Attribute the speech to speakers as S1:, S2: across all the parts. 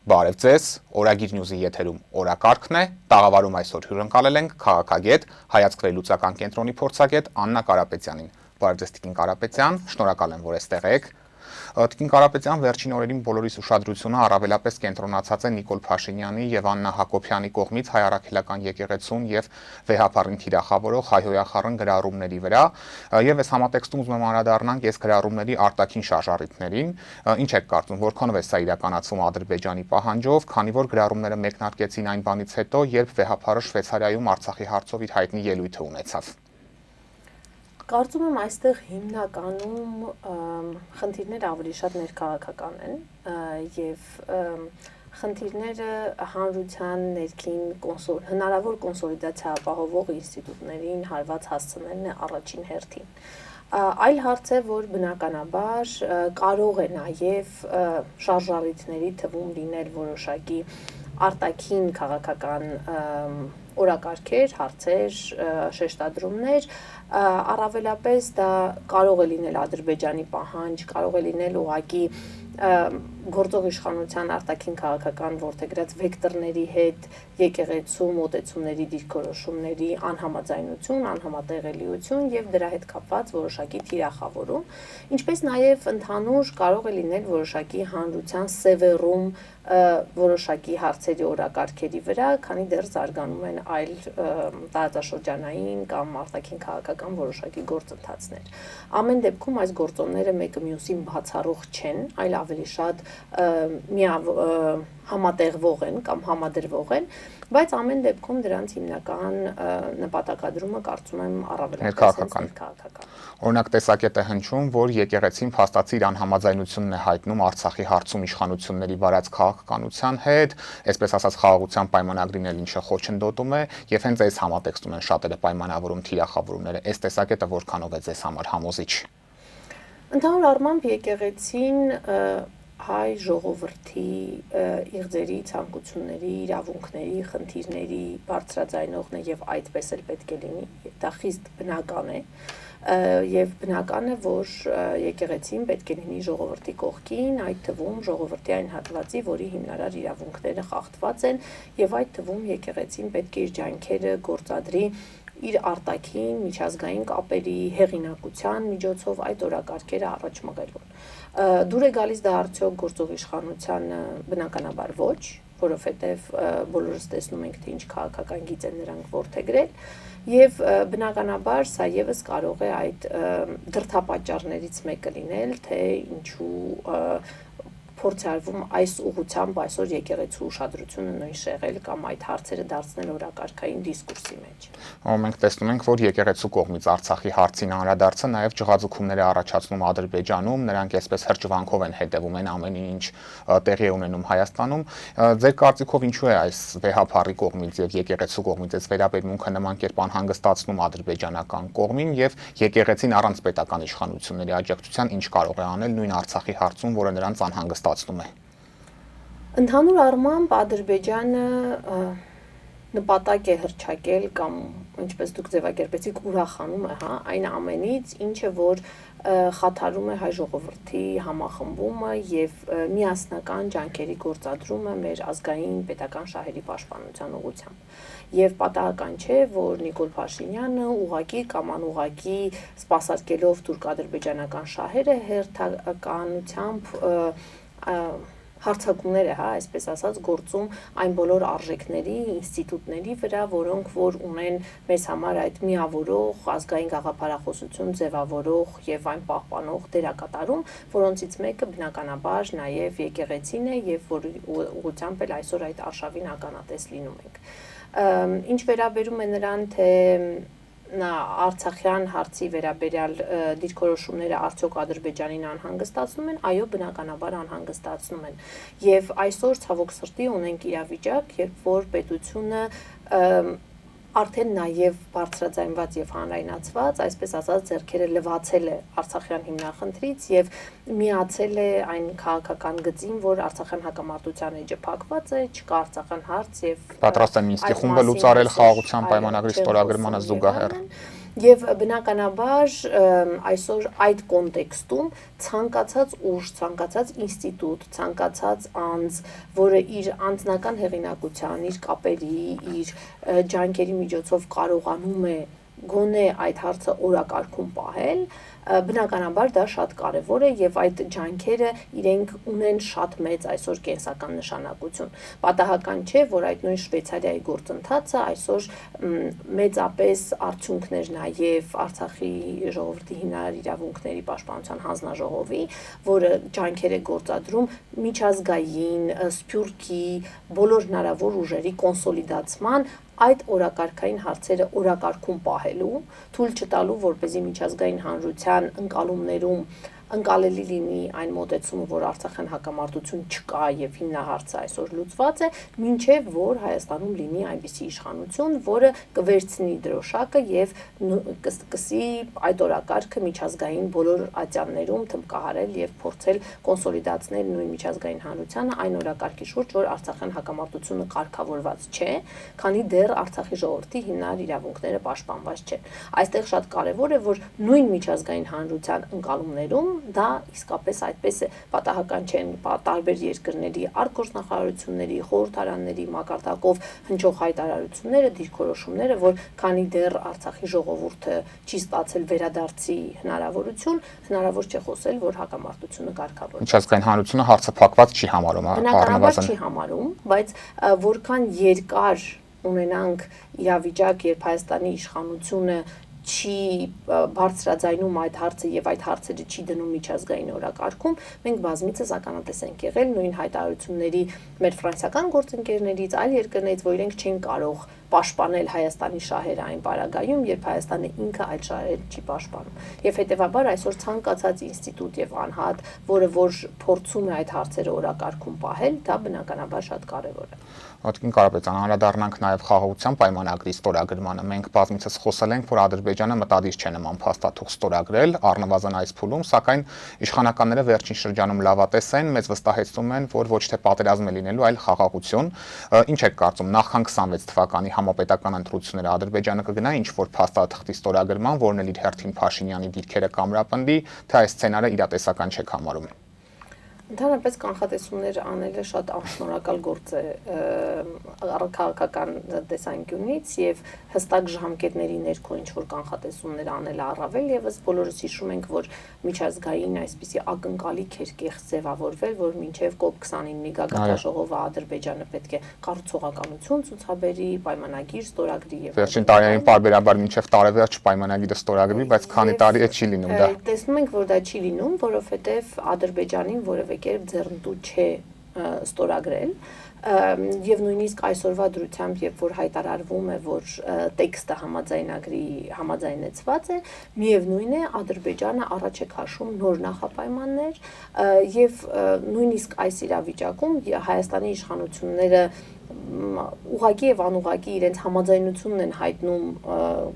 S1: Բարև ձեզ, Օրագիր նյուզի եթերում օրակարգն է, տաղավարում այսօր հյուրընկալել ենք քաղաքագետ, հայացք վերլուծական կենտրոնի փորձագետ Աննա Կարապետյանին։ Բարև ձեզ Տիկին Կարապետյան, շնորհակալ եմ, որ այստեղ եք։ Տիկին Կարապետյան, վերջին օրերին բոլորիս ուշադրությունը առավելապես կենտրոնացած է Նիկոլ Փաշինյանի եւ Աննա Հակոբյանի կողմից հայ առաքելական եկեղեցուն եւ վեհապարին թիրախավորող հայհոյախառն գրառումների վրա, եւ այս համատեքստում ուզում եմ անդրադառնանք այս գրառումների արտաքին շարժառիթներին։ Ինչ եք կարծում, որքանով է սա իրականացվում Ադրբեջանի պահանջով, քանի որ գրառումները մեկնարկեցին այն բանից հետո, երբ վեհապարը Շվեյցարիայում Արցախի հարցով իր հայտնի ելույթը ունեցավ։
S2: Կարծում եմ այստեղ հիմնականում խնդիրները ավելի շատ ներքաղաքական են եւ խնդիրները հանրության ներքին հնարավոր կոնսոլիդացիա ապահովող ինստիտուտներին հարված հասցնելն է առաջին հերթին։ Այլ հարց է, որ բնականաբար կարող է նաեւ շարժառիթների թվում լինել որոշակի արտաքին քաղաքական օրակարգեր, հարցեր, շեշտադրումներ, առավելապես դա կարող է լինել Ադրբեջանի պահանջ, կարող է լինել ուղղակի գործող իշխանության արտաքին քաղաքական որդեգրած վեկտորների հետ եկեղեցու մոտեցումների դիրքորոշումների անհամաձայնություն, անհամատեղելիություն եւ դրա հետ կապված որոշակի թիրախավորում, ինչպես նաեւ ընդհանուր կարող է լինել որոշակի հանրության սևեռում որոշակի հարցերի օրակարգերի վրա, քանի դեռ զարգանում են այլ տարածաշրջանային կամ արտաքին քաղաքական որոշակի գործընթացներ։ Ամեն դեպքում այս գործոնները մեկը մյուսին բացառող չեն, այլ ավելի շատ համատեղվող են կամ համադրվող են, բայց ամեն դեպքում դրանց հիմնական նպատակադրումը կարծում եմ առավելապես ներքաղաքական։
S1: Օրինակ տեսակետ է հնչում, որ եկեղեցին փաստացի իր անհամաձայնությունն է հայտնում Արցախի հարցում իշխանությունների վարած քաղաքականության հետ, այսպես ասած խաղաղության պայմանագրին էլ ինչը խոչընդոտում է, եւ հենց այս համատեքստում են շատերը պայմանավորում թիրախավորումները։ Այս տեսակետը որքանով է ձեզ համար համոզիչ։
S2: Ընդհանուր առմամբ եկեղեցին հայ ժողովրդի իղձերի, ցանկությունների, իրավունքների, խնդիրների բարձրաձայնողն է եւ այդպես էլ պետք է լինի։ Դա խիստ բնական է եւ բնական է, որ եկեղեցին պետք է լինի ժողովրդի կողքին, այդ թվում ժողովրդի այն հատվածի, որի հիմնարար իրավունքները խախտված են եւ այդ թվում եկեղեցին պետք է իր ջանքերը գործադրի իր արտաքին միջազգային կապերի հեղինակության միջոցով այդ օրակարգերը առաջ մղելուն։ Դուր է գալիս դա արդյոք գործող իշխանությանը, բնականաբար ոչ, որովհետև բոլորս տեսնում ենք, թե ինչ քաղաքական գիծ են նրանք որդեգրել, եւ բնականաբար սա եւս կարող է այդ դրդապատճառներից մեկը լինել, թե ինչու փորձ արվում այս ուղղությամբ այսօր եկեղեցու ուշադրությունը նույն շեղել կամ այդ հարցերը դարձնել օրակարգային դիսկուրսի մեջ։
S1: Մենք տեսնում ենք, որ եկեղեցու կողմից Արցախի հարցին անդրադարձը նաև ջղաձգումներ է առաջացնում Ադրբեջանում, նրանք այսպես հրճվանքով են հետևում այն ամենին, ինչ տեղի է ունենում Հայաստանում։ Ձեր կարծիքով ինչու է այս վեհապարի կողմից եւ եկեղեցու կողմից այս վերաբերմունքը նման կերպ անհանգստացնում ադրբեջանական կողմին եւ եկեղեցին առանց պետական իշխանությունների աջակցության ինչ կարող է անել նույն Արցախի հարցում, որը նրանց անհանգստացնում է։
S2: Ընդհանուր առմամբ Ադրբեջանը նպատակ է հռչակել կամ ինչպես դուք ձևակերպեցիք ուրախանում է, այն ամենից, ինչը որ խաթարում է հայ ժողովրդի համախմբումը եւ միասնական ջանքերի գործադրումը մեր ազգային պետական շահերի պաշտպանության ուղղությամբ։ Եվ պատահական չէ, որ Նիկոլ Փաշինյանը ուղղակի կամ անուղղակի սպասարկելով թուրք-ադրբեջանական շահերը հերթականությամբ հարցակումներ է, այսպես ասած, գործում այն բոլոր արժեքների, ինստիտուտների վրա, որոնք որ ունեն մեզ համար այդ միավորող, ազգային գաղափարախոսություն ձևավորող եւ այն պահպանող դերակատարում, որոնցից մեկը բնականաբար նաեւ եկեղեցին է եւ որի ուղղությամբ էլ այսօր այդ արշավին ականատես լինում ենք։ Ինչ վերաբերում է նրան, թե Արցախյան հարցի վերաբերյալ դիրքորոշումները արդյոք Ադրբեջանին անհանգստացնում են, այո, բնականաբար անհանգստացնում են։ Եվ այսօր ցավոք սրտի ունենք իրավիճակ, երբ որ պետությունը արդեն նաև բարձրաձայնված եւ հանրայնացված, այսպես ասած, ձեռքերը լվացել է Արցախյան հիմնախնդրից եւ միացել է այն քաղաքական գծին, որ Արցախյան հակամարտության էջը փակված է, չկա Արցախյան հարց եւ
S1: պատրաստ են Մինսկի խումբը լուծարել խաղաղության պայմանագրի ստորագրմանը զուգահեռ։
S2: Եվ բնականաբար այսօր այդ կոնտեքստում ցանկացած ուժ, ցանկացած ինստիտուտ, ցանկացած անձ, որը իր անձնական հեղինակության, իր կապերի, իր ջանքերի միջոցով կարողանում է գոնե այդ հարցը օրակարգում պահել, բնականաբար դա շատ կարևոր է եւ այդ ջանքերը իրենք ունեն շատ մեծ այսօր կենսական նշանակություն։ Պատահական չէ, որ այդ նույն Շվեյցարիայի գործընթացը այսօր մեծապես արդյունքներ նաեւ Արցախի ժողովրդի հիմնարար իրավունքների պաշտպանության հանձնաժողովի, որը ջանքեր է գործադրում միջազգային, սփյուռքի բոլոր հնարավոր ուժերի կոնսոլիդացման այդ օրակարգային հարցերը օրակարգում պահելու, թույլ չտալու, որպեսզի միջազգային հանրության ընկալումներում ընկալելի լինի այն մոտեցումը, որ Արցախյան հակամարտություն չկա եւ հիմնահարցը այսօր լուծված է, մինչեւ որ Հայաստանում լինի այնպիսի իշխանություն, որը կվերցնի դրոշակը եւ կսկսի այդ օրակարգը միջազգային բոլոր ատյաններում թմկահարել եւ փորձել կոնսոլիդացնել նույն միջազգային հանրությանը այն օրակարգի շուրջ, որ Արցախյան հակամարտությունը կարգավորված չէ, քանի դեռ Արցախի ժողովրդի հիմնարար իրավունքները պաշտպանված չեն։ Այստեղ շատ կարևոր է, որ նույն միջազգային հանրության ընկալումներում դա իսկապես այդպես է, պատահական չեն տարբեր երկրների արտգործնախարարությունների, խորհրդարանների մակարդակով հնչող հայտարարությունները, դիրքորոշումները, որ քանի դեռ Արցախի ժողովուրդը չի ստացել վերադարձի հնարավորություն, հնարավոր չէ խոսել, որ հակամարտությունը կարգավորված։
S1: Միջազգային հանրությունը հարցը փակված չի համարում,
S2: բնականաբար չի համարում, բայց որքան երկար ունենանք իրավիճակ, երբ Հայաստանի իշխանությունը չի բարձրաձայնում այդ հարցը եւ այդ հարցերը չի դնում միջազգային օրակարգում, մենք բազմիցս ականատես ենք եղել նույն հայտարարությունների մեր ֆրանսիական գործընկերներից, այլ երկրներից, որ իրենք չեն կարող պաշտպանել Հայաստանի շահերը այն պարագայում, երբ Հայաստանը ինքը այդ շահերը չի պաշտպանում։ Եվ հետեւաբար այսօր ցանկացած ինստիտուտ եւ անհատ, որը որ փորձում է այդ հարցերը օրակարգում պահել, դա բնականաբար շատ կարեւոր է։
S1: Ոտքին Կարապետյան, անդրադառնանք նաև խաղաղության պայմանագրի ստորագրմանը։ Մենք բազմիցս խոսել ենք, որ Ադրբեջանը մտադիր չէ նման փաստաթուղթ ստորագրել, առնվազն այս փուլում, սակայն իշխանականները վերջին շրջանում լավատես են, մեզ վստահեցնում են, որ ոչ թե պատերազմ է լինելու, այլ խաղաղություն։ Ինչ եք կարծում, նախքան 26 թվականի համապետական ընտրությունները Ադրբեջանը կգնա ինչ-որ փաստաթղթի ստորագրման, որն էլ իր հերթին Փաշինյանի դիրքերը կամրապնդի, թե այս սցենարը իրատեսական չեք համարում։
S2: Ընդհանրապես կանխատեսումներ անելը շատ անշնորհակալ գործ է քաղաքական տեսանկյունից եւ հստակ ժամկետների ներքո ինչ որ կանխատեսումներ անելը առավել եւս բոլորս հիշում ենք, որ միջազգային այսպիսի ակնկալիք էր կեղծ ձևավորվել, որ մինչեւ COP29-ի գագաթաժողովը Ադրբեջանը պետք է կառուցողականություն ցուցաբերի, պայմանագիր ստորագրի եւ
S1: վերջին տարիներին պարբերաբար մինչեւ տարեվերջ պայմանագիրը ստորագրվի, բայց քանի տարի է չի լինում դա։
S2: Տեսնում ենք, որ դա չի լինում, որովհետեւ Ադրբեջանին որևէ կերպ ձեռնտու չէ ստորագրել եւ նույնիսկ այսօրվա դրությամբ, երբ որ հայտարարվում է, որ տեքստը համաձայնագրի համաձայնեցված է, միևնույն է Ադրբեջանը առաջ է քաշում նոր նախապայմաններ եւ նույնիսկ այս իրավիճակում Հայաստանի իշխանությունները ուղղակի եւ անուղղակի իրենց համաձայնությունն են հայտնում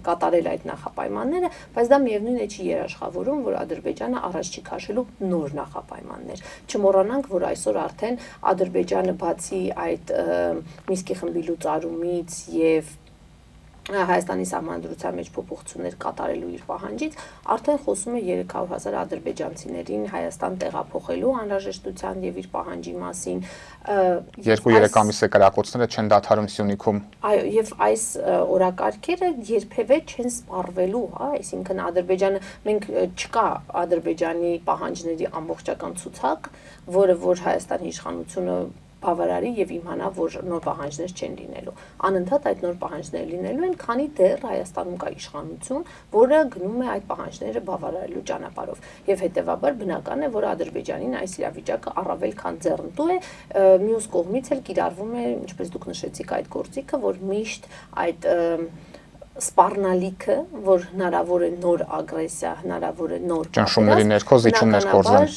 S2: կատարել այդ նախապայմանները, բայց դա միևնույն է չի երաշխավորում, որ Ադրբեջանը առաջ չի քաշելու նոր նախապայմաններ։ Չմոռանանք, որ այսօր արդեն Ադրբեջանը բացի այդ Մինսկի խմբի լուծարումից եւ Հայաստանի սահմանադրության մեջ փոփոխություններ կատարելու իր պահանջից արդեն խոսում է 300,000 ադրբեջանցիներին Հայաստան տեղափոխելու անհրաժեշտության եւ իր պահանջի մասին
S1: 2-3 ամիս է կրակոցները չեն դադարում Սյունիքում։
S2: Այո, եւ այս օրակարգերը երբևէ չեն սպառվելու, հա, այսինքն Ադրբեջանը մենք չկա Ադրբեջանի պահանջների ամբողջական ցուցակ, որը որ Հայաստանի իշխանությունը բավարարի եւ իմանա, որ նոր պահանջներ չեն լինելու։ Անընդհատ այդ նոր պահանջներ լինելու են, քանի դեռ Հայաստանում կա իշխանություն, որը գնում է այդ պահանջները բավարարելու ճանապարհով։ Եվ հետեւաբար բնական է, որ Ադրբեջանին այս իրավիճակը առավել քան ձեռնտու է, մյուս կողմից էլ կիրառվում է, ինչպես դուք նշեցիք, այդ գործիքը, որ միշտ այդ սպառնալիքը, որ հնարավոր է նոր ագրեսիա, հնարավոր է նոր
S1: ճնշումների ներքո զիջումներ կորզան,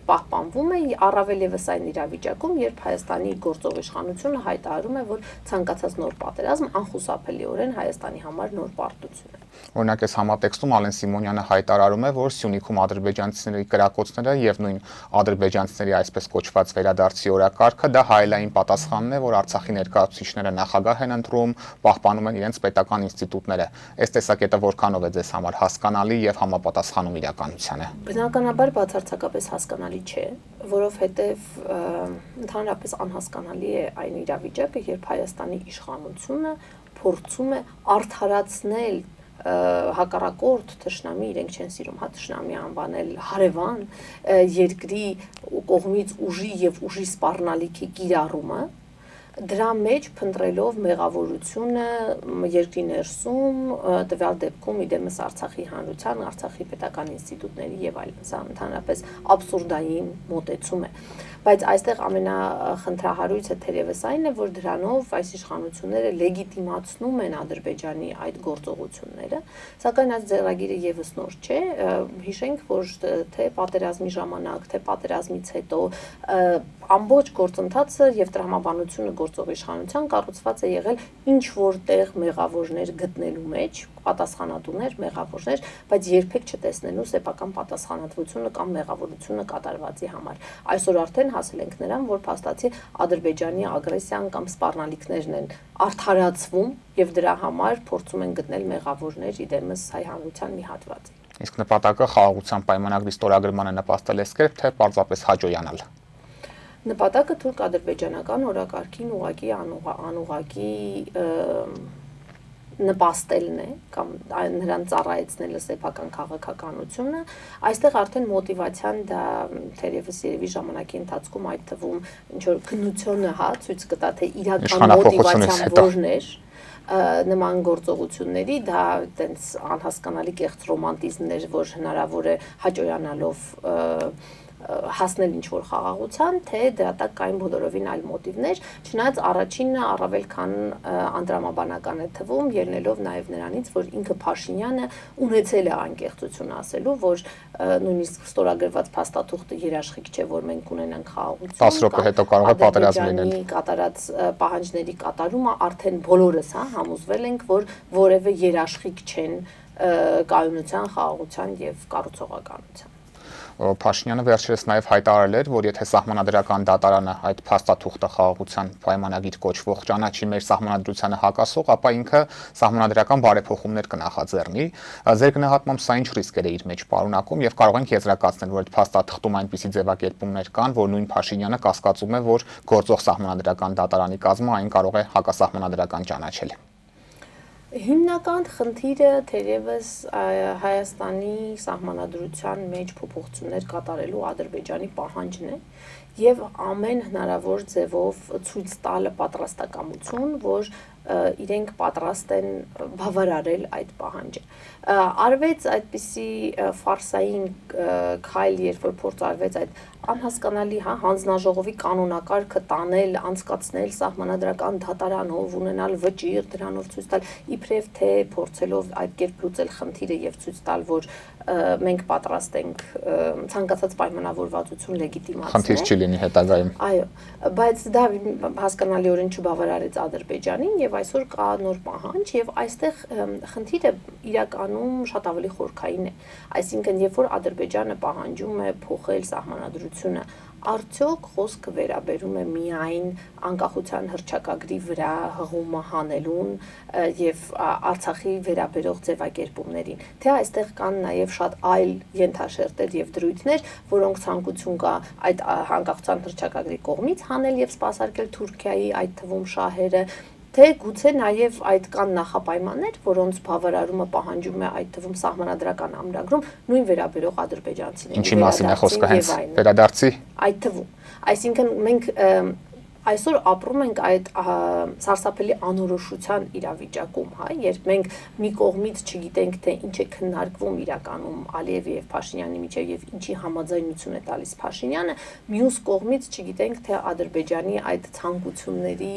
S2: պահպանվում է առավել եւս այն իրավիճակում, երբ Հայաստանի գործող իշխանությունը հայտարարում է, որ ցանկացած նոր պատերազմ անխուսափելիորեն Հայաստանի համար նոր պարտություն է։
S1: Օրինակ այս համատեքստում Ալեն Սիմոնյանը հայտարարում է, որ Սյունիքում ադրբեջանցիների կրակոցները եւ նույն ադրբեջանցիների այսպես կոչված վերադարձի օրակարգը դա հայելային պատասխանն է, որ Արցախի ներկայացուցիչները նախագահ են ընտրում, պահպանում են իրենց պետական ինստիտուտները ինստիտուտները, այս տեսակետը որքանով է ձեզ համար հասկանալի եւ համապատասխանում իրականությանը։
S2: Բնականաբար բացարձակապես հասկանալի չէ, որովհետեւ ընդհանրապես անհասկանալի է այն իրավիճակը, երբ Հայաստանի իշխանությունը փորձում է արդարացնել հակառակորդ թշնամի, իրենք չեն սիրում թշնամի անվանել, հարևան երկրի կողմից ուժի եւ ուժի սպառնալիքի կիրառումը, դրա մեջ փնտրելով մեղավորությունը երկրի ներսում, տվյալ դեպքում իդեմս Արցախի հանրության, Արցախի պետական ինստիտուտների եւ այլն, սա ընդհանրապես աբսուրդային մոտեցում է։ Բայց այստեղ ամենախնդրահարույցը թերևս այն է, որ դրանով այս իշխանությունները լեգիտիմացնում են Ադրբեջանի այդ գործողությունները, սակայն այս ձեռագիրը եւս նոր չէ, հիշենք, որ թե պատերազմի ժամանակ, թե պատերազմից հետո ամբողջ գործընթացը եւ տրամաբանությունը գործող իշխանության կառուցված է եղել ինչ որտեղ մեղավորներ գտնելու մեջ, պատասխանատուներ, մեղավորներ, բայց երբեք չտեսնելու սեփական պատասխանատվությունը կամ մեղավորությունը կատարվածի համար։ Այսօր արդեն հասել ենք նրան, որ փաստացի Ադրբեջանի ագրեսիան կամ սպառնալիքներն են արդարացվում եւ դրա համար փորձում են գտնել մեղավորներ իդեմս հայ հանրության մի հատվածի։
S1: Իսկ նպատակը խաղաղության պայմանագրի ստորագրմանը նպաստել է սկերպ, թե պարզապես հաջողանալ։
S2: Նպատակը թուրք-ադրբեջանական օրակարգին ուղղակի անուղղակի նպաստելն է կամ նրան ծառայեցնելը սեփական քաղաքականությունը, այստեղ արդեն մոտիվացիան դա թերևս երևի ժամանակի ընթացքում այդ թվում ինչ որ քննությունը ցույց կտա թե իրական մոտիվացիան որն էր նման գործողությունների, դա այտենց անհասկանալի կեղծ ռոմանտիզմներ, որ հնարավոր է հաջողանալով հասնել ինչ-որ խաղաղության, թե դրա տակ կային բոլորովին այլ մոտիվներ, չնայած առաջինը առավել քան անդրամաբանական է թվում, ելնելով նաև նրանից, որ ինքը Փաշինյանը ունեցել է անկեղծություն ասելու, որ նույնիսկ ստորագրված փաստաթուղթը երաշխիք չէ, որ մենք ունենանք խաղաղություն,
S1: 10 րոպե հետո կարող է պատերազմ լինել։
S2: Կատարած պահանջների կատարումը արդեն բոլորս համոզվել ենք, որ որևէ երաշխիք չեն կայունության, խաղաղության եւ կառուցողականության։
S1: Փաշինյանը վերջերս նաև հայտարարել էր, որ եթե սահմանադրական դատարանը այդ փաստաթուղթը խաղաղության պայմանագիր կոչվող ճանաչի մեր սահմանադրությանը հակասող, ապա ինքը սահմանադրական բարեփոխումներ կնախաձեռնի։ Ձեր գնահատմամբ սա ինչ ռիսկեր է իր մեջ պարունակում եւ կարող ենք եզրակացնել, որ այդ փաստաթղթում այնպիսի ձևակերպումներ կան, որ նույն Փաշինյանը կասկածում է, որ գործող սահմանադրական դատարանի կազմը այն կարող է հակասահմանադրական ճանաչել։
S2: Հիմնական խնդիրը թերևս Հայաստանի սահմանադրության մեջ փոփոխություններ կատարելու Ադրբեջանի պահանջն է եւ ամեն հնարավոր ձևով ցույց տալը պատրաստակամություն, որ իրենք պատրաստ են բավարարել այդ պահանջը։ Արվեց այդպիսի ֆարսային քայլ, երբ որ փորձ արվեց այդ անհասկանալի հանձնաժողովի կանոնակարգը տանել, անցկացնել սահմանադրական դատարանով, ունենալ վճիռ, դրանով ցույց տալ իբրև թե փորձելով այդ կերպ լուծել խնդիրը եւ ցույց տալ, որ մենք պատրաստ ենք ցանկացած պայմանավորվածություն լեգիտիմացնել։
S1: Խնդիր չի լինի հետագայում։
S2: Այո, բայց դա հասկանալիորեն չբավարարեց Ադրբեջանին եւ այսօր կա նոր պահանջ եւ այստեղ խնդիրը իրականում շատ ավելի խորքային է։ Այսինքն, երբ որ Ադրբեջանը պահանջում է փոխել սահմանադրությունը, արդյոք խոսքը վերաբերում է միայն անկախության հռչակագրի վրա հղումը հանելուն եւ Արցախի վերաբերող ձևակերպումներին, թե այստեղ կան նաեւ շատ այլ ենթաշերտեր եւ դրույթներ, որոնք ցանկություն կա այդ անկախության հռչակագրի կողմից հանել եւ սպասարկել Թուրքիայի, այդ թվում շահերը, թե գուցե նաև այդ կան նախապայմաններ, որոնց բավարարումը պահանջում է այդ թվում սահմանադրական ամրագրում նույն վերաբերող ադրբեջանցիներին։
S1: Ինչի մասին է խոսքը հենց վերադարձի։
S2: Այդ թվում։ Այսինքն մենք այսօր ապրում ենք այդ սարսափելի անորոշության իրավիճակում, երբ մենք մի կողմից չգիտենք, թե ինչ է քննարկվում իրականում Ալիևի եւ Փաշինյանի միջեւ եւ ինչի համաձայնություն է տալիս Փաշինյանը, մյուս կողմից չգիտենք, թե Ադրբեջանի այդ ցանկությունների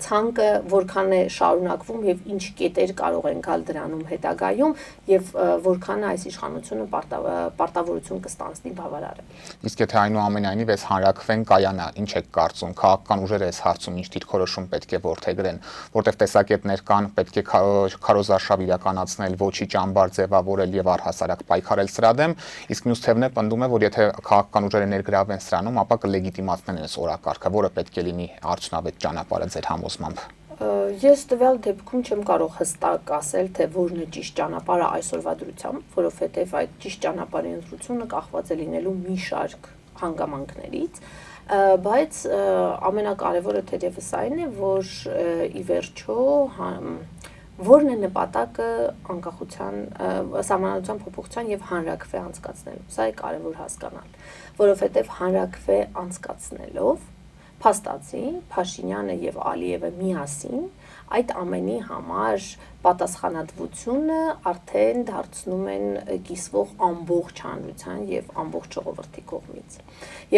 S2: ցանկը որքան է շարունակվում եւ ինչ կետեր կարող են գալ դրանում հետագայում եւ որքան այս իշխանությունը պարտավորություն կստանձնի բավարարել։
S1: Իսկ եթե այնուամենայնիվ այս հանրակրվեն կայանա, ինչ է կարծում, քաղաքական ուժերը այս հարցում ինչ դիրքորոշում պետք է որդեգրեն, որտեղ տեսակետներ կան, պետք է քարոզարշավ իրականացնել, ոչի ճամբար ձևավորել եւ առհասարակ պայքարել սրա դեմ, իսկ մյուս թևն է պնդում է, որ եթե քաղաքական ուժերը ներգրավեն սրանում, ապա կլեգիտիմացնեն այս օրակարգը, որը պետք է լինի արդյունավետ ճանապարհը ձեր համոզմամբ։
S2: Ես տվյալ դեպքում չեմ կարող հստակ ասել, թե որն է ճիշտ ճանապարհը այսօրվա դրությամբ, որովհետև այդ ճիշտ ճանապարհի ընտրությունը կախված է լինելու մի շարք հանգամանքներից, բայց ամենակարևորը թերևս այն է, որ ի վերջո որն է նպատակը անկախության սահմանադրության փոփոխության եւ հանրաքվե անցկացնելու։ Սա է կարևոր հասկանալ, որովհետեւ հանրաքվե անցկացնելով փաստացի Փաշինյանը եւ Ալիևը միասին այդ ամենի համար պատասխանատվությունը արդեն դարձնում են կիսվող ամբողջ հանրության եւ ամբողջ ժողովրդի կողմից։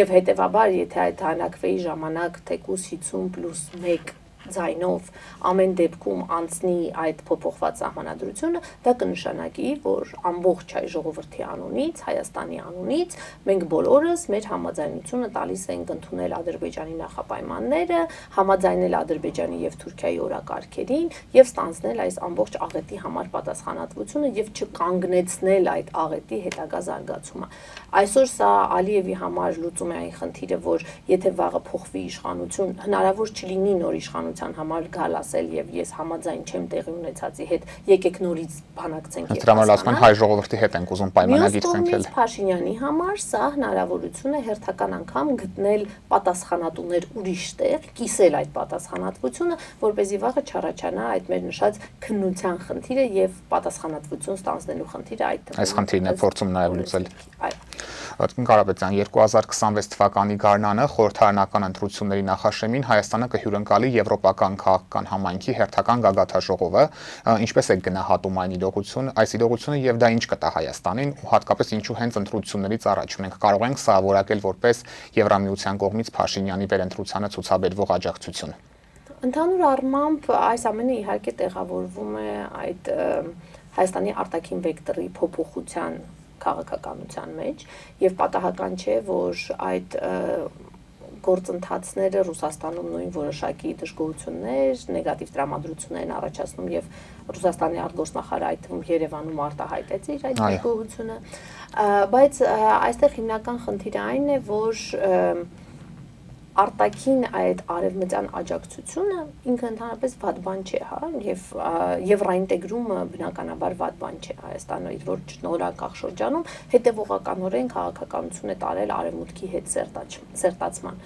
S2: Եվ հետեւաբար, եթե այդ հանրաքվեի ժամանակ թեկուզ 50+1 ձայնով ամեն դեպքում անցնի այդ փոփոխված սահմանադրությունը, դա կնշանակի, որ ամբողջ հայ ժողովրդի անունից, Հայաստանի անունից մենք բոլորս մեր համաձայնությունը տալիս ենք ընդունել Ադրբեջանի նախապայմանները, համաձայնել Ադրբեջանի եւ Թուրքիայի օրակարգերին եւ ստանձնել այս ամբողջ աղետի համար պատասխանատվությունը եւ չկանգնեցնել այդ աղետի հետագա զարգացումը։ Այսօր սա Ալիևի համար լուծում է այն խնդիրը, որ եթե վաղը փոխվի իշխանություն, հնարավոր չլինի նոր իշխանության համար գալ ասել եւ ես համաձայն չեմ տեղի ունեցածի հետ, եկեք նորից բանակցենք եւ
S1: հասկանանք։ Հայ ժողովրդի հետ ենք ուզում պայմանագիր կնքել։
S2: Փաշինյանի համար սա հնարավորություն է հերթական անգամ գտնել պատասխանատուներ ուրիշ տեղ, կիսել այդ պատասխանատվությունը, որ เป զի վաղը չառաջանա այդ մեր նշած քննության խնդիրը եւ պատասխանատվություն ստանձնելու խնդիրը այդ
S1: այս խնդիրն է փորձում նաեւ լուծել։
S2: Այո։
S1: Վարդգին Կարապետյան, 2026 թվականի գարնանը խորհրդարանական ընտրությունների նախաշեմին Հայաստանը կհյուրընկալի Եվրոպական քաղաքական համայնքի հերթական գագաթաժողովը, ինչպես է գնահատում այն իրողություն, այս իրողությունը եւ դա ինչ կտա Հայաստանին ու հատկապես ինչու հենց ընտրություններից առաջ մենք կարող ենք սա որակել որպես Եվրամիության կողմից Փաշինյանի վերընտրությանը ցուցաբերվող աջակցություն։
S2: Ընդհանուր առմամբ այս ամենը իհարկե տեղավորվում է այդ Հայաստանի արտաքին վեկտորի փոփոխության քաղաքականության մեջ եւ պատահական չէ, որ այդ գործընթացները Ռուսաստանում նույն որոշակի դժգոհություններ, նեգատիվ տրամադրություններ են առաջացնում եւ Ռուսաստանի արտգործնախարարը այդ թվում Երևանում արտահայտեց իր այդ դժգոհությունը, բայց այստեղ հիմնական խնդիրը այն է, որ արտաքին այդ արևմտյան աջակցությունը ինքը ընդհանրապես վատ բան չէ, հա, եւ եվրոինտեգրումը բնականաբար վատ բան չէ Հայաստանը իր որ նորանկախ շրջանում հետեւողականորեն քաղաքականություն է տարել արևմուտքի հետ սերտացման։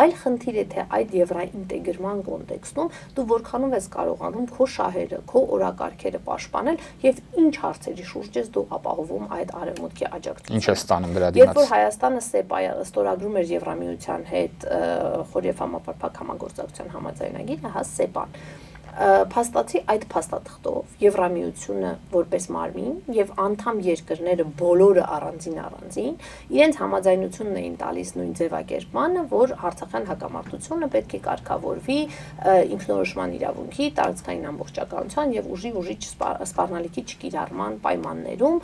S2: Այլ խնդիր է թե այդ եվրոինտեգրման կոնտեքստում դու որքանով ես կարողանում քո շահերը, քո օրակարգերը պաշտպանել եւ ինչ հարցերի շուրջ ես դու ապահովում այդ արևմուտքի աջակցությունը։
S1: Ինչ է ստանում դրա դիմաց։
S2: Երբ որ Հայաստանը սեպայը ստորագրում էր Եվրամիության հետ խորհրդ համապարփակ համագործակցության համաձայնագիրը, հա սեպան փաստացի այդ փաստաթղթով Եվրամիությունը որպես մարմին եւ անդամ երկրները բոլորը առանձին իրենց համաձայնությունն էին տալիս նույն ձևակերպմանը, որ Արցախյան հակամարտությունը պետք է կարգավորվի ինքնորոշման իրավունքի, տարածքային ամբողջականության եւ ուժի սպառնալիքի չկիրառման պայմաններում,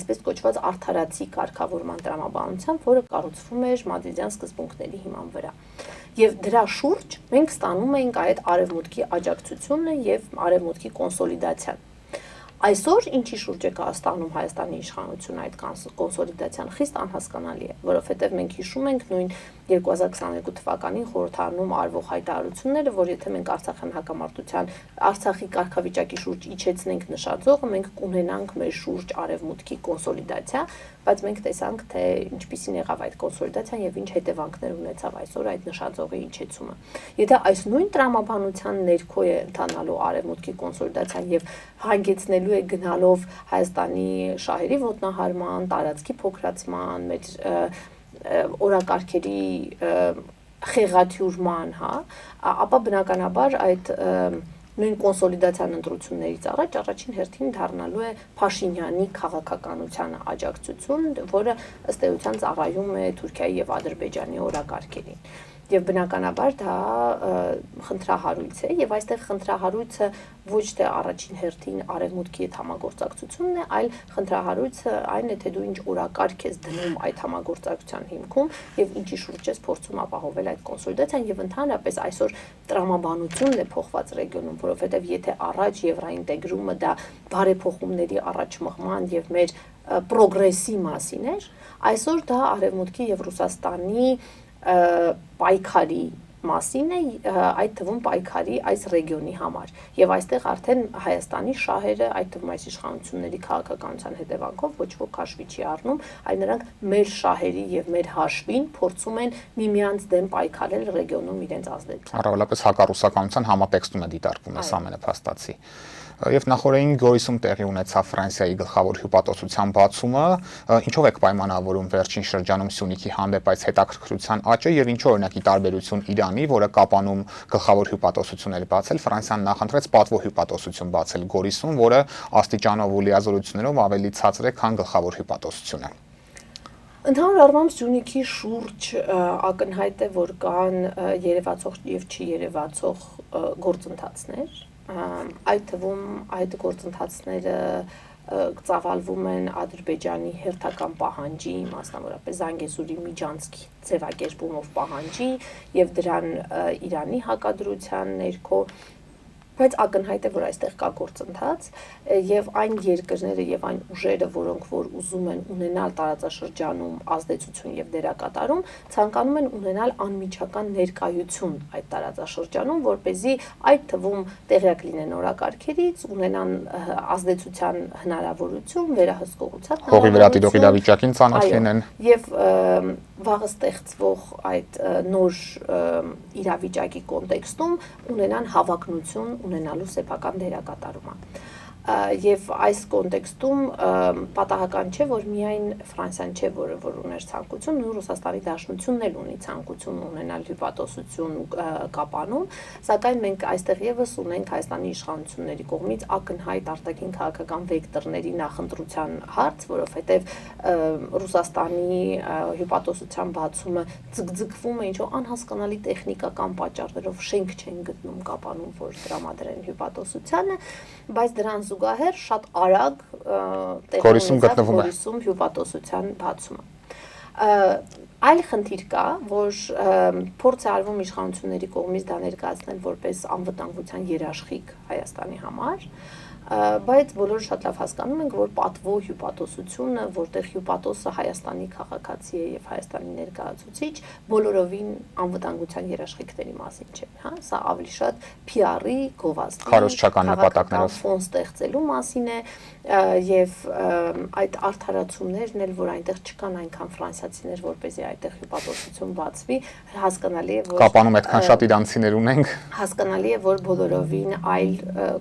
S2: այսպես կոչված արդարացի կարգավորման տրամաբանությամբ, որը կառուցվում էր մադրիդյան սկզբունքների հիման վրա։ Եվ դրա շուրջ մենք ստանում ենք այդ արևմուտքի աջակցությունը եւ արևմուտքի կոնսոլիդացիան։ Այսօր ինչի շուրջ է ստանում Հայաստանի իշխանությունը այդ կոնսոլիդացիան խիստ անհասկանալի է, որովհետեւ մենք հիշում ենք նույն 2022 թվականին խորհրդարանում արվող հայտարարությունները, որ եթե մենք Արցախյան հակամարտության Արցախի կարգավիճակի շուրջ իջեցնենք նշաձողը, մենք կունենանք մեր շուրջ արևմուտքի կոնսոլիդացիա, բայց մենք տեսանք, թե ինչպիսին եղավ այդ կոնսոլիդացիան եւ ինչ հետևանքներ ունեցավ այսօր այդ նշաձողի իջեցումը։ Եթե այս նույն տրամաբանության ներքո է ընթանալու արևմուտքի կոնսոլիդացիան եւ հանգեցնելու է գնալով Հայաստանի շահերի ոտնահարման, տարածքի փոքրացման, մեր օրակարգերի խեղաթյուրման, հա, ապա բնականաբար այդ նույն կոնսոլիդացիան ընտրություններից առաջին հերթին դառնալու է Փաշինյանի քաղաքականության աջակցություն, որը ըստ էության ծառայում է Թուրքիայի եւ Ադրբեջանի օրակարգերին։ Եվ բնականաբար դա խնդրահարույց է եւ այստեղ խնդրահարույցը ոչ թե առաջին հերթին արևմուտքի հետ համագործակցությունն է, այլ խնդրահարույցը այն է, թե դու ինչ օրակարգ ես դնում այդ համագործակցության հիմքում եւ ինչի շուրջ ես փորձում ապահովել այդ կոնսոլիդացիան եւ ընդհանրապես այսօր տրամաբանությունն է փոխված ռեգիոնում, որովհետեւ եթե առաջ եվրոինտեգրումը դա բարեփոխումների առաջմղման եւ մեր պրոգրեսի մասին էր, այսօր դա արևմուտքի եւ Ռուսաստանի պայքարի մասին է, այդ թվում պայքարի այս ռեգիոնի համար։ Եվ այստեղ արդեն Հայաստանի շահերը, այդ թվում այս իշխանությունների քաղաքականության հետևանքով ոչ ոք հաշվի չի առնում, այլ նրանք մեր շահերի եւ մեր հաշվին փորձում են միմյանց դեմ պայքարել ռեգիոնում իրենց ազդեցությամբ։
S1: Առավելապես հակառուսականության համատեքստում է դիտարկվում այս ամենը փաստացի։ Եվ նախորդին Գորիսում տեղի ունեցավ Ֆրանսիայի գլխավոր հյուպատոսության բացումը, ինչով է պայմանավորում վերջին շրջանում Սյունիքի հանդեպ այս հետաքրքրության աճը եւ ինչու օրինակի տարբերություն Իրանի, որը Կապանում գլխավոր հյուպատոսություններ բացել, Ֆրանսիան նախընտրեց պատվո հյուպատոսություն բացել Գորիսում, որը աստիճանով ու լիազորություններով ավելի ցածր է, քան գլխավոր հյուպատոսությունը։
S2: Ընդհանուր առմամբ Սյունիքի շուրջ ակնհայտ է, որ կան երևացող եւ չի երևացող գործընթացներ, այդ թվում այդ գործընթացները ծավալվում են Ադրբեջանի հերթական պահանջի, մասնավորապես Զանգեզուրի միջանցքի ձևակերպումով պահանջի եւ դրան Իրանի հակադրության ներքո, բայց ակնհայտ է, որ այստեղ կա գործընթաց եւ այն երկրները եւ այն ուժերը, որոնք որ ուզում են ունենալ տարածաշրջանում ազդեցություն եւ դերակատարում, ցանկանում են ունենալ անմիջական ներկայություն այդ տարածաշրջանում, որ เป զի այդ թվում տեղյակ լինեն օրակարգերից, ունենան ազդեցության հնարավորություն, վերահսկողության
S1: հողի վրա տիրող իրավիճակին ծանոթ լինեն
S2: եւ վաղը ստեղծվող այդ նոր իրավիճակի կոնտեքստում ունենան հավակնություն ունենալու սեփական դերակատարումը։ Եվ այս կոնտեքստում պատահական չէ, որ միայն Ֆրանսիան չէ, որը որ ուներ ցանկություն, նույն Ռուսաստանի Դաշնությունն էլ ունի ցանկություն ունենալ հյուպատոսություն Կապանում, սակայն մենք այստեղ եւս ունենք Հայաստանի իշխանությունների կողմից ակնհայտ արտաքին քաղաքական վեկտորների նախընտրության հարց, որովհետեւ Ռուսաստանի հյուպատոսության բացումը ձգձգվում է ինչ-որ անհասկանալի տեխնիկական պատճառներով, շենք չեն գտնում Կապանում, որ տրամադրեն հյուպատոսությանը, բայց դրան զուգահեռ շատ արագ Գորիսում հյուպատոսության բացումը։ Այլ խնդիր կա, որ փորձ է արվում իշխանությունների կողմից դա ներկայացնել որպես անվտանգության երաշխիք Հայաստանի համար, բայց բոլորը շատ լավ հասկանում ենք, որ պատվո հյուպատոսությունը, որտեղ հյուպատոսը Հայաստանի քաղաքացի է եւ Հայաստանի ներկայացուցիչ, բոլորովին անվտանգության երաշխիքների մասին չէ, հա, սա ավելի շատ PR-ի, գովազդի,
S1: քարոզչական նպատակներով
S2: ֆոն ստեղծելու մասին է եւ այդ արդարացումներն էլ, որ այնտեղ չկան այնքան ֆրանսիացիներ, որպեսզի այդտեղ հյուպատոսություն բացվի, հասկանալի է, որ
S1: Կապանում այդքան շատ իրանցիներ ունենք,
S2: հասկանալի է, որ բոլորովին այլ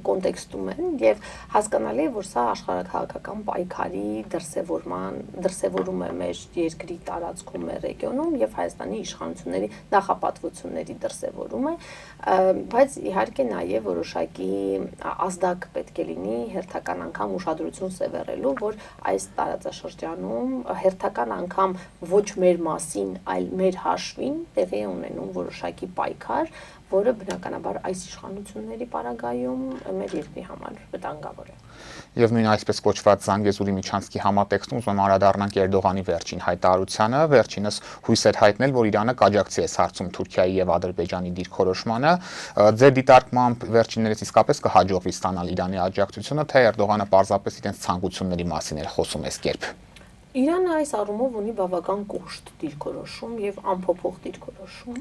S2: կոնտեքստում են եւ հասկանալի է, որ սա աշխարհաքաղաքական պայքարի դրսևորում է մեր երկրի տարածքում է ռեգիոնում եւ Հայաստանի իշխանությունների նախապատվությունների դրսևորում է, բայց իհարկե նաեւ որոշակի ազդակ պետք է լինի հերթական անգամ ուշադրություն սևեռելու, որ այս տարածաշրջանում հերթական անգամ ոչ մեր մասին, այլ մեր հաշվին տեղի է ունենում որոշակի պայքար, որը բնականաբար այս իշխանությունների պարագայում մեր երկրի համար վտանգավոր է։
S1: Եվ նույն այսպես կոչված Զանգեզուրի միջանցքի համատեքստում ուզում անդրադառնանք Էրդողանի վերջին հայտարարությանը, վերջինս հույս էր հայտնել, որ Իրանը կաջակցի այս հարցում Թուրքիայի եւ Ադրբեջանի դիրքորոշմանը։ Ձեր դիտարկմամբ վերջիններս իսկապես կհաջողվի ստանալ Իրանի աջակցությունը, թե Էրդողանը պարզապես իրենց ցանկությունների մասին էր խոսում այս կերպ։
S2: Իրանը այս առումով ունի բավական կոշտ դիրքորոշում եւ անփոփոխ դիրքորոշում,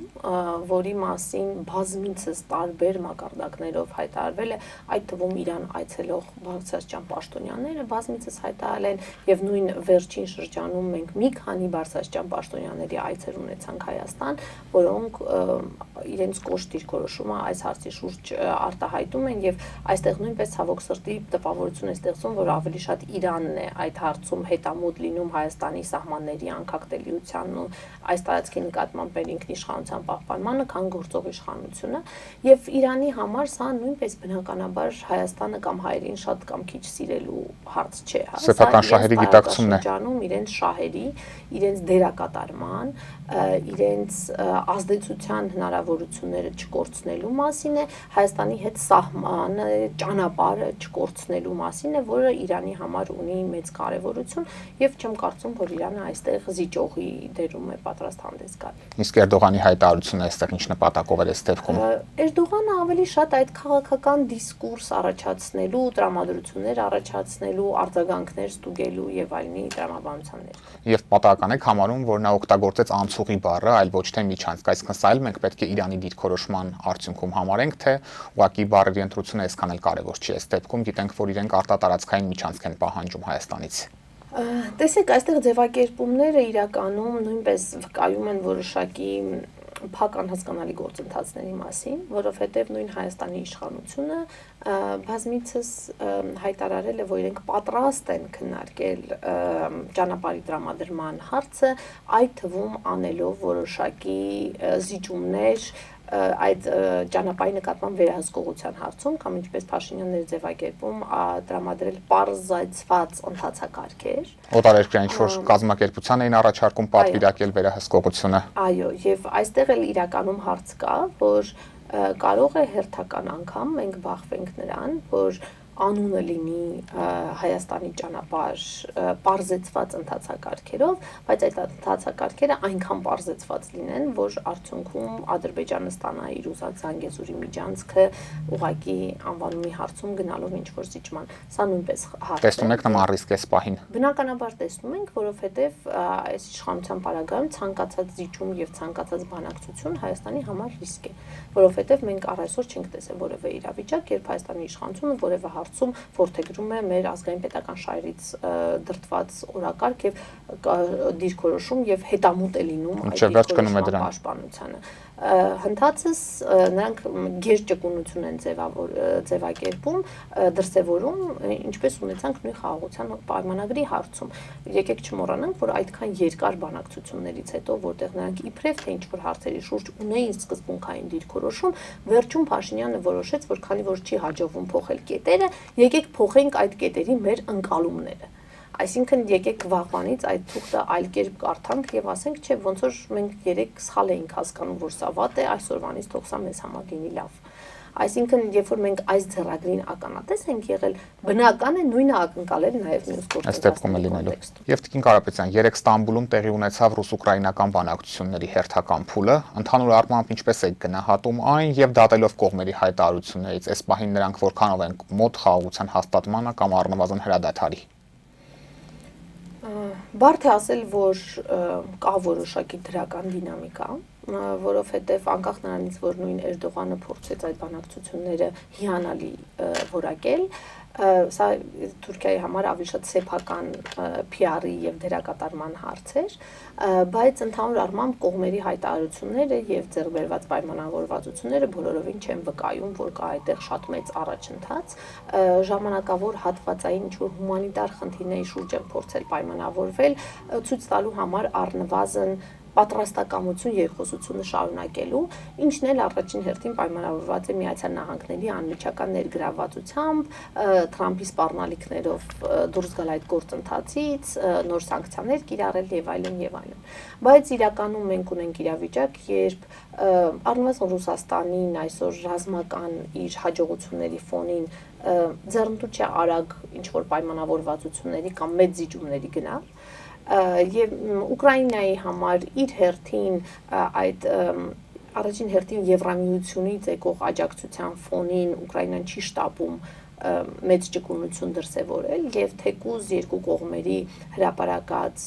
S2: որի մասին բազմիցս տարբեր մակարդակներով հայտարարվել է, այդ թվում Իրան այցելող բարձրաստիճան պաշտոնյաները բազմիցս հայտարարել են եւ նույն վերջին շրջանում մենք մի քանի բարձրաստիճան պաշտոնյաների այցեր ունեցանք Հայաստան, որոնք իրենց կոշտ դիրքորոշումը այս հարցի շուրջ արտահայտում են եւ այստեղ նույնպես ցավոք սրտի տպավորություն է ստեղծում, որ ավելի շատ Իրանն է այդ հարցում հետամուտ լինում Հայաստանի սահմանների անկախտելիությանն ու այս տարածքի նկատմամբ մեր ինքնիշխանության պահպանմանը, քան գործող իշխանությունը եւ Իրանի համար սա նույնպես բնականաբար Հայաստանը կամ հայերին շատ կամ քիչ սիրելու հարց չէ, հա,
S1: սեփական շահերի գիտակցումն է,
S2: իրենց շահերի, իրենց դերակատարման, իրենց ազդեցության հնարավորությունները չկորցնելու մասին է, Հայաստանի հետ սահմանը, ճանապարհը չկորցնելու մասին է, որը Իրանի համար ունի մեծ կարևորություն եւ չեմ կարծում, որ Իրանը այստեղ զիջողի դերում է պատրաստ հանդես գալ։
S1: Իսկ Էրդողանի հայտարարությունը այստեղ ինչ նպատակով էր այս դեպքում։
S2: Էրդողանը ավելի շատ այդ քաղաքական դիսկուրս առաջացնելու, տրամադրություններ առաջացնելու, արձագանքներ ստուգելու եւ այլնի տրամաբանության ներքո։
S1: Եվ պատահական եք համարում, որ նա օգտագործեց անցուղի բառը, այլ ոչ թե միջանցք, այսինքն սա էլ մենք պետք է Իրանի դիրքորոշման արդյունքում համարենք, թե ուղղակի բառերի ընտրությունը այսքան էլ կարևոր չի այս դեպքում, գիտենք, որ իրենք արտատարածքային միջանցք են պահանջում Հայաստանից։
S2: Տեսեք, այստեղ ձևակերպումները իրականում նույնպես վկայում են որոշակի փակ անհասկանալի գործընթացների մասին, որովհետև նույն Հայաստանի իշխանությունը բազմիցս հայտարարել է, որ իրենք պատրաստ են քննարկել ճանապարհի տրամադրման հարցը, այդ թվում անելով որոշակի զիջումներ այդ ճանապարհի նկատմամբ վերահսկողության հարցում կամ ինչպես Փաշինյանն էր ձևակերպում տրամադրել պարզացված ընթացակարգեր։
S1: Օտարերկրյա ինչ-որ կազմակերպության էին առաջարկում պատվիրակել վերահսկողությունը։
S2: Այո, եւ այստեղ էլ իրականում հարց կա, որ կարող է հերթական անգամ մենք բախվենք նրան, որ անունը լինի Հայաստանի ճանապարհ պարզեցված ընթացակարգերով, բայց այդ ընթացակարգերը այնքան պարզեցված լինեն, որ արդյունքում Ադրբեջանը ստանա իր ուզած Զանգեզուրի միջանցքը ուղղակի անվանումի հարցում գնալով ինչ-որ զիջման։ Սա նույնպես հարց է։
S1: Տեսնում եք նման ռիսկ էս պահին։
S2: Բնականաբար տեսնում ենք, որովհետև այս իշխանության պարագայում ցանկացած զիջում եւ ցանկացած բանակցություն Հայաստանի համար ռիսկ է, որովհետև մենք առայսօր չենք տեսել որևէ իրավիճակ, երբ Հայաստանի իշխանությունը որևէ հարցում որդեգրում է մեր ազգային պետական շահերից դրդված օրակարգ եւ դիրքորոշում եւ հետամուտ է լինում այդ դիրքորոշման պաշտպանությանը։ Հնդածս նրանք գերճկունություն են ձևակերպում, դրսևորում, ինչպես ունեցանք նույն խաղաղության պայմանագրի հարցում։ Եկեք չմոռանանք, որ այդքան երկար բանակցություններից հետո, որտեղ նրանք իբրև թե ինչ-որ հարցերի շուրջ ունեին սկզբունքային դիրքորոշում, վերջում Փաշինյանը որոշեց, որ քանի որ չի հաջողվում փոխել կետերը, եկեք փոխենք այդ կետերի մեր ընկալումները։ Այսինքն եկեք վաղվանից այդ թուղթը այլ կերպ կարդանք եւ ասենք, չէ, ոնց որ մենք երեք սխալ էինք հասկանում, որ սա վատ է, այսօրվանից թող սա մեզ համար լինի լավ։ Այսինքն, երբ որ մենք այս ձեռագրին ականատես ենք եղել, բնական է նույնը ակնկալել նաև մյուս
S1: գործընթացների։ Եվ Տիկին Կարապետյան, երեք Ստամբուլում տեղի ունեցավ ռուս-ուկրաինական բանակցությունների հերթական փուլը, ընդհանուր առմամբ ինչպես է գնահատում այն եւ դատելով կողմերի հայտարարություններից, այս պահին նրանք որքանով են մոտ խաղաղության հաստատմանը կամ առնվազն հրադադարի։
S2: Բարդ է ասել, որ կա որոշակի դրական դինամիկա, որովհետև անկախ նրանից, որ նույն Էրդողանը փորձեց այդ բանակցությունները հիանալի որակել, սա Թուրքիայի համար ավելի շատ սեփական PR-ի եւ դերակատարման հարց էր, բայց ընդհանուր առմամբ կողմերի հայտարարությունները եւ ձեռքբերված պայմանավորվածությունները բոլորովին չեն վկայում, որ կա այդտեղ շատ մեծ առաջընթաց, ժամանակավոր հատվածային ինչ-որ հումանիտար խնդիրների շուրջ են փորձել պայմանավորվել, ցույց տալու համար առնվազն պատրաստակամություն երկխոսությունը շարունակելու, ինչն էլ առաջին հերթին պայմանավորված է Միացյալ Նահանգների անմիջական ներգրավվածությամբ, Թրամփի սպառնալիքներով դուրս գալ այդ գործընթացից, նոր սանկցիաներ կիրառել եւ այլն եւ այլն։ Բայց իրականում մենք ունենք իրավիճակ, երբ առնվազն Ռուսաստանին այսօր ռազմական իր հաջողությունների ֆոնին ձեռնտու չէ արագ ինչ-որ պայմանավորվածությունների կամ մեծ զիջումների գնալ, եւ Ուկրաինայի համար իր հերթին այդ առաջին հերթին Եվրամիությունից եկող աջակցության ֆոնին Ուկրաինան չի շտապում մեծ ճկունություն դրսևորել եւ թեկուզ երկու կողմերի հրապարակած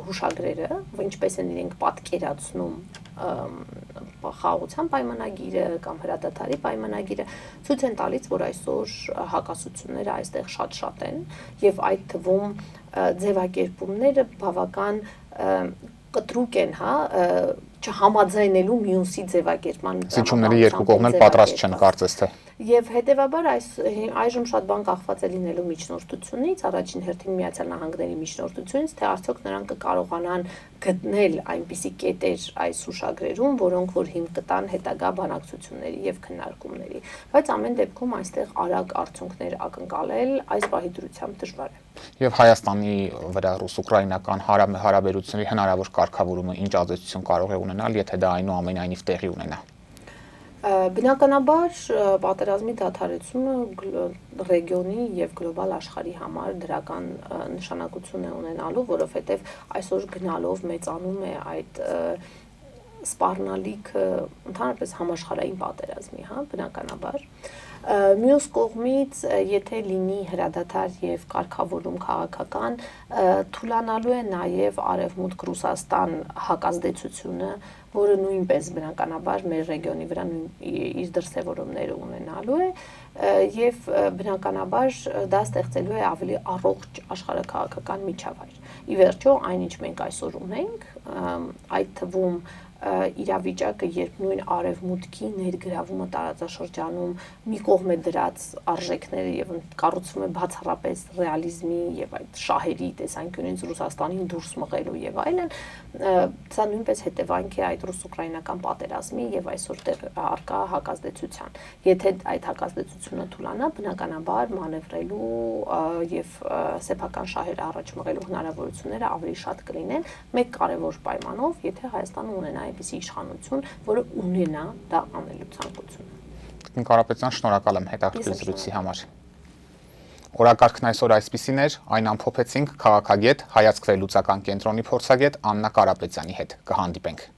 S2: հուշագրերը, ինչպես են իրենք պատկերացնում խաղաղության պայմանագիրը կամ հրադադարի պայմանագիրը, ցույց են տալիս, որ այսօր հակասությունները այստեղ շատ են եւ այդ թվում ձևակերպումները բավական կտրուկ են, չհամաձայնելու մյուսի ձևակերպման։
S1: Զիջումների երկու կողմն էլ պատրաստ չեն կարծես թե։
S2: Եվ հետևաբար այժմ շատ բան կախված է լինելու միջնորդությունից, առաջին հերթին Միացյալ Նահանգների միջնորդությունից, թե արդյոք նրանք կկարողանան գտնել այնպիսի կետեր այս հուշագրերում, որոնք որ հիմք կտան հետագա բանակցությունների եւ քննարկումների։ Բայց ամեն դեպքում այստեղ արագ արդյունքներ ակնկալել այս պահի դրությամբ դժվար է։
S1: Եվ Հայաստանի վրա ռուս-ուկրաինական հարաբերությունների հնարավոր կարգավորումը ինչ ազդեցություն կարող է ունենալ, եթե դա այնուամենայնիվ տեղի ունենա։
S2: Բնականաբար պատերազմի դադարեցումը ռեգիոնի եւ գլոբալ աշխարհի համար դրական նշանակություն է ունենալու, որովհետեւ այսօր գնալով մեծանում է այդ սպառնալիքը ընդհանրապես համաշխարհային պատերազմի, հա, բնականաբար։ Մյուս կողմից, եթե լինի հրադադար եւ կարգավորում քաղաքական, թուլանալու է նաեւ Արևմուտք Ռուսաստան հակազդեցությունը, որը նույնպես բնականաբար մեր ռեգիոնի վրա իր դրսևորումները ունենալու է եւ բնականաբար դա ստեղծելու է ավելի առողջ աշխարհաքաղաքական միջավայր։ Ի վերջո, այնինչ մենք այսօր ունենք, այդ թվում իրավիճակը, երբ նույն արևմուտքի ներգրավումը տարածաշրջանում մի կողմ է դրած արժեքները եւ կառուցվում է բացառապես ռեալիզմի եւ այդ շահերի տեսանկյունից Ռուսաստանին դուրս մղելու եւ այլն, սա նույնպես հետևանք է այդ ռուս-ուկրաինական պատերազմի եւ այսօր դեռ արկա հակազդեցության։ Եթե այդ հակազդեցությունը թուլանա, բնականաբար մանևրելու եւ սեփական շահերը առաջ մղելու հնարավորությունները ավելի շատ կլինեն մեկ կարևոր պայմանով, եթե Հայաստանը ունենա այնպիսի իշխանություն, որը ունենա դա անելու ցանկություն։
S1: Տիկին Կարապետյան, շնորհակալ եմ հետաքրքիր զրույցի համար։ Օրակարգն այսօր այսպիսին էր, այն ամփոփեցինք քաղաքագետ, հայացք վերլուծական կենտրոնի փորձագետ Աննա Կարապետյանի հետ։ Կհանդիպենք։